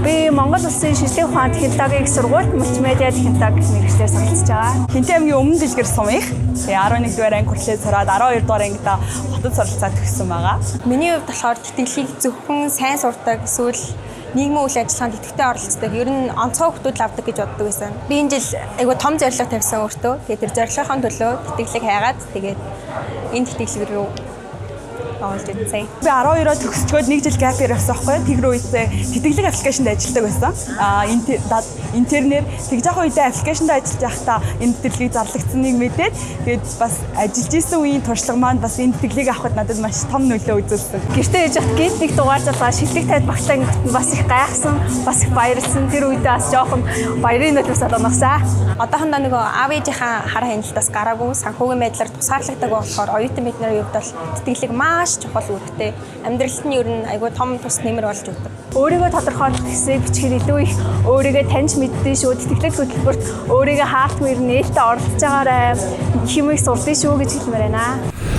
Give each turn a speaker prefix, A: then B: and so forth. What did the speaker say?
A: Би Монгол Улсын шилдэг ухаан технологийн сургуульд мультимедиа технологи мэргэжлээр суралцж байгаа.
B: Хинтээ аймгийн өмнө дэлгэр сумынх. Тэгээ 11 дугаар анги хүртлээр сураад 12 дугаар ангидаа хотод суралцаад төгссөн байгаа.
C: Миний хувьд болохоор тэтгэлгийг зөвхөн сайн сурдаг эсвэл нийгмийн үйл ажиллагаанд идэвхтэй оролцдог. Ер нь онцгой хүмүүс л авдаг гэж боддог байсан. Би энэ жил айгу том зорилго тавьсан өөртөө. Тэгээд тэр зорилгын төлөө тэтгэлэг хайгаад тэгээд энэ тэтгэлэг рүү оолж ирсэн.
B: Би 12-оо төгсчгөөд 1 жил gap year авсан байхгүй. Тэр үедээ тэтгэлэг аппликейшнд ажилладаг байсан. Интернээр тэг жоохон үедээ аппликейшнд ажиллаж байхдаа энэ тэтгэлгийг зарлагдсаныг мэдээд тэгээд бас ажиллаж исэн үеийн туршлага маань бас энэ тэтгэлгийг авахд надад маш том нөлөө үзүүлсэн.
A: Гэртээ яж хат гээд нэг дугаар залгаа шилдэг тайд багтаа ингэхэд бас их гайхсан, бас их баярлсан. Тэр үедээ бас жоохон баярын нөлөөс олгоноосаа.
C: Одоохондоо нөгөө аав ээжийнхаа хар хяналтаас гараагүй санхүүгийн байдлаар тусгаарлагддаг болохоор оюутан бидний хувьд бол тэтгэлэг маш чухал үүрэгтэй. Амьдралд нь ер нь айгүй том тус нэмэр болж өгдөг.
A: Өөрийгөө тодорхойлох гэсээ бичгээр илүү их өөрийгөө таньж мэддээ шүү. Тэтгэлэг хөтөлбөрт өөрийгөө хаалтмаар нээлттэй оролцож байгаарай. Химиг сурдсан шүү гэж хэлмээр байна.